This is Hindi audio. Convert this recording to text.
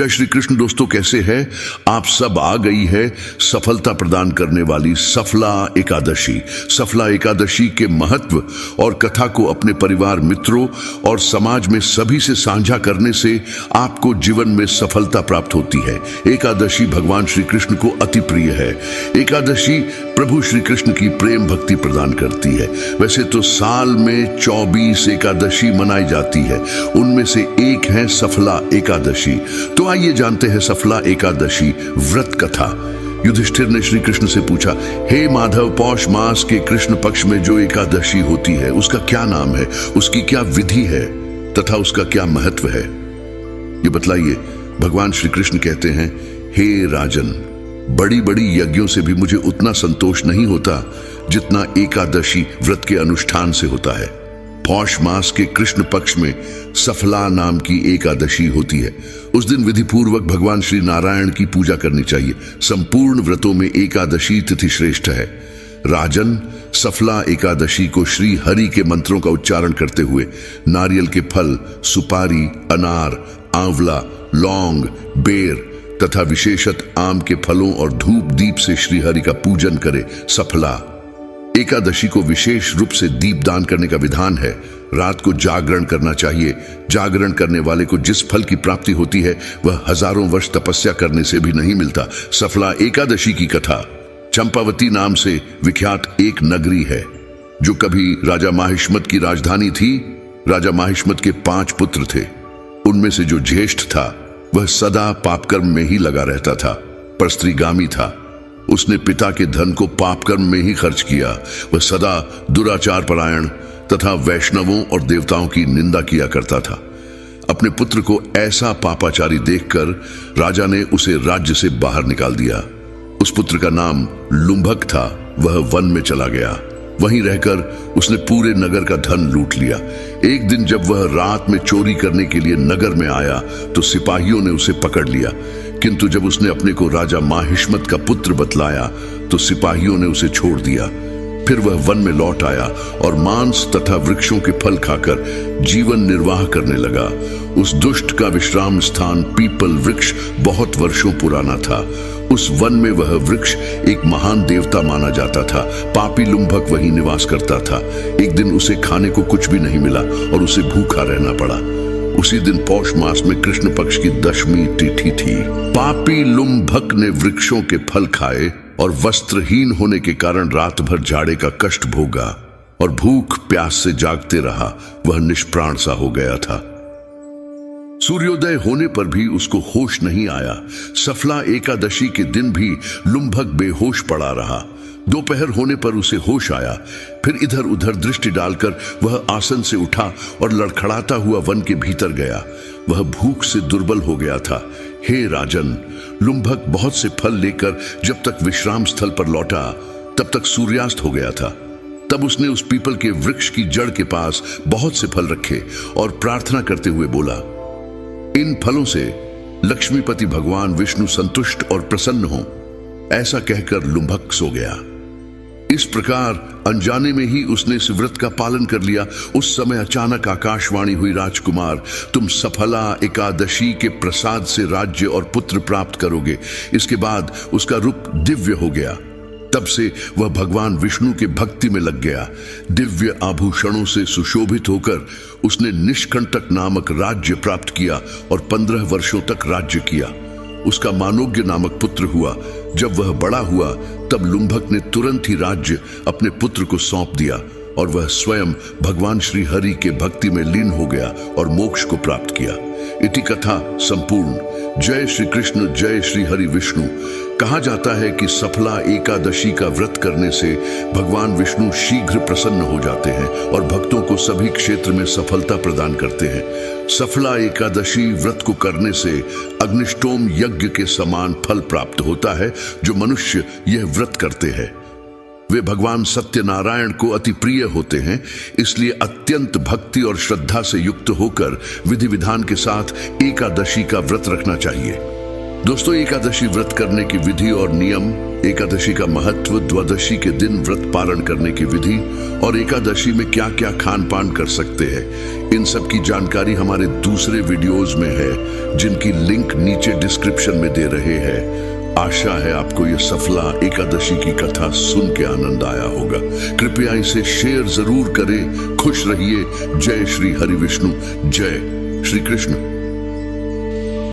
जय श्री कृष्ण दोस्तों, कैसे हैं आप सब। आ गई है सफलता प्रदान करने वाली सफला एकादशी। सफला एकादशी के महत्व और कथा को अपने परिवार, मित्रों और समाज में सभी से साझा करने से आपको जीवन में सफलता प्राप्त होती है। एकादशी भगवान श्री कृष्ण को अति प्रिय है। एकादशी प्रभु श्री कृष्ण की प्रेम भक्ति प्रदान करती है। वैसे तो साल में 24 एकादशी मनाई जाती है, उनमें से एक है सफला एकादशी। तो आइए जानते हैं सफला एकादशी व्रत कथा। युधिष्ठिर ने श्री कृष्ण से पूछा, हे माधव, पौष मास के कृष्ण पक्ष में जो एकादशी होती है उसका क्या नाम है, उसकी क्या विधि है तथा उसका क्या महत्व है, ये बतलाइए। भगवान श्री कृष्ण कहते हैं, हे राजन, बड़ी बड़ी यज्ञों से भी मुझे उतना संतोष नहीं होता जितना एकादशी व्रत के अनुष्ठान से होता है। पौष मास के कृष्ण पक्ष में सफला नाम की एकादशी होती है। उस दिन विधि पूर्वक भगवान श्री नारायण की पूजा करनी चाहिए। संपूर्ण व्रतों में एकादशी तिथि श्रेष्ठ है। राजन, सफला एकादशी को श्री हरि के मंत्रों का उच्चारण करते हुए नारियल के फल, सुपारी, अनार, आंवला, लौंग, बेर तथा विशेषत आम के फलों और धूप दीप से श्री हरि का पूजन करे। सफला एकादशी को विशेष रूप से दीपदान करने का विधान है। रात को जागरण करना चाहिए। जागरण करने वाले को जिस फल की प्राप्ति होती है वह हजारों वर्ष तपस्या करने से भी नहीं मिलता। सफला एकादशी की कथा चंपावती नाम से विख्यात एक नगरी है जो कभी राजा माहिष्मत की राजधानी थी। राजा माहिष्मत के 5 पुत्र थे। उनमें से जो ज्येष्ठ था वह सदा पापकर्म में ही लगा रहता था, पर स्त्रीगामी था। उसने पिता के धन को पापकर्म में ही खर्च किया। वह सदा दुराचार परायण तथा वैष्णवों और देवताओं की निंदा किया करता था। अपने पुत्र को ऐसा पापाचारी देखकर राजा ने उसे राज्य से बाहर निकाल दिया। उस पुत्र का नाम लुंभक था। वह वन में चला गया। वहीं रहकर उसने पूरे नगर का धन लूट लिया। एक दिन जब वह रात में चोरी करने के लिए नगर में आया तो सिपाहियों ने उसे पकड़ लिया, किंतु जब उसने अपने को राजा माहिष्मत का पुत्र बतलाया तो सिपाहियों ने उसे छोड़ दिया। फिर वह वन में लौट आया और मांस तथा वृक्षों के फल खाकर जीवन निर्वाह करने लगा। उस दुष्ट का विश्राम स्थान पीपल वृक्ष बहुत वर्षों पुराना था। उस वन में वह वृक्ष एक महान देवता माना जाता था। पापी लुंभक वहीं निवास करता था। एक दिन उसे खाने को कुछ भी नहीं मिला और उसे भूखा रहना पड़ा। उसी दिन पौष मास में कृष्ण पक्ष की 10वीं तिथि थी। पापी लुंभक ने वृक्षों के फल खाए और वस्त्रहीन होने के कारण रात भर जाड़े का कष्ट भोगा और भूख प्यास से जागते रहा। वह निष्प्राण सा हो गया था। सूर्योदय होने पर भी उसको होश नहीं आया। सफला एकादशी के दिन भी लुंभक बेहोश पड़ा रहा। दोपहर होने पर उसे होश आया। फिर इधर उधर दृष्टि डालकर वह आसन से उठा और लड़खड़ाता हुआ वन के भीतर गया। वह भूख से दुर्बल हो गया था। हे राजन, लुंभक बहुत से फल लेकर जब तक विश्राम स्थल पर लौटा तब तक सूर्यास्त हो गया था। तब उसने उस पीपल के वृक्ष की जड़ के पास बहुत से फल रखे और प्रार्थना करते हुए बोला, इन फलों से लक्ष्मीपति भगवान विष्णु संतुष्ट और प्रसन्न हो। ऐसा कहकर लुंभक सो गया। इस प्रकार अनजाने में ही उसने इस व्रत का पालन कर लिया। उस समय अचानक आकाशवाणी हुई, राजकुमार, तुम सफला एकादशी के प्रसाद से राज्य और पुत्र प्राप्त करोगे। इसके बाद उसका रूप दिव्य हो गया। तब से वह भगवान विष्णु के भक्ति में लग गया। दिव्य आभूषणों से सुशोभित होकर उसने निष्कंटक नामक राज्य प्राप्त किया और 15 वर्षों तक राज्य किया। उसका मानोग्य नामक पुत्र हुआ। जब वह बड़ा हुआ तब लुंभक ने तुरंत ही राज्य अपने पुत्र को सौंप दिया और वह स्वयं भगवान श्री हरि के भक्ति में लीन हो गया और मोक्ष को प्राप्त किया। इति कथा संपूर्ण। जय श्री कृष्ण, जय श्री हरि विष्णु। कहा जाता है कि सफला एकादशी का व्रत करने से भगवान विष्णु शीघ्र प्रसन्न हो जाते हैं और भक्तों को सभी क्षेत्र में सफलता प्रदान करते हैं। सफला एकादशी व्रत को करने से अग्निष्टोम यज्ञ के समान फल प्राप्त होता है। जो मनुष्य यह व्रत करते हैं वे भगवान सत्यनारायण को अति प्रिय होते हैं। इसलिए अत्यंत भक्ति और श्रद्धा से युक्त होकर विधि विधान के साथ एकादशी का व्रत रखना चाहिए। दोस्तों, एकादशी व्रत करने की विधि और नियम, एकादशी का महत्व, द्वादशी के दिन व्रत पालन करने की विधि और एकादशी में क्या क्या खान पान कर सकते हैं, इन सब की जानकारी हमारे दूसरे वीडियोस में है, जिनकी लिंक नीचे डिस्क्रिप्शन में दे रहे हैं। आशा है आपको ये सफला एकादशी की कथा सुन के आनंद आया होगा। कृपया इसे शेयर जरूर करें। खुश रहिए। जय श्री हरि विष्णु, जय श्री कृष्ण।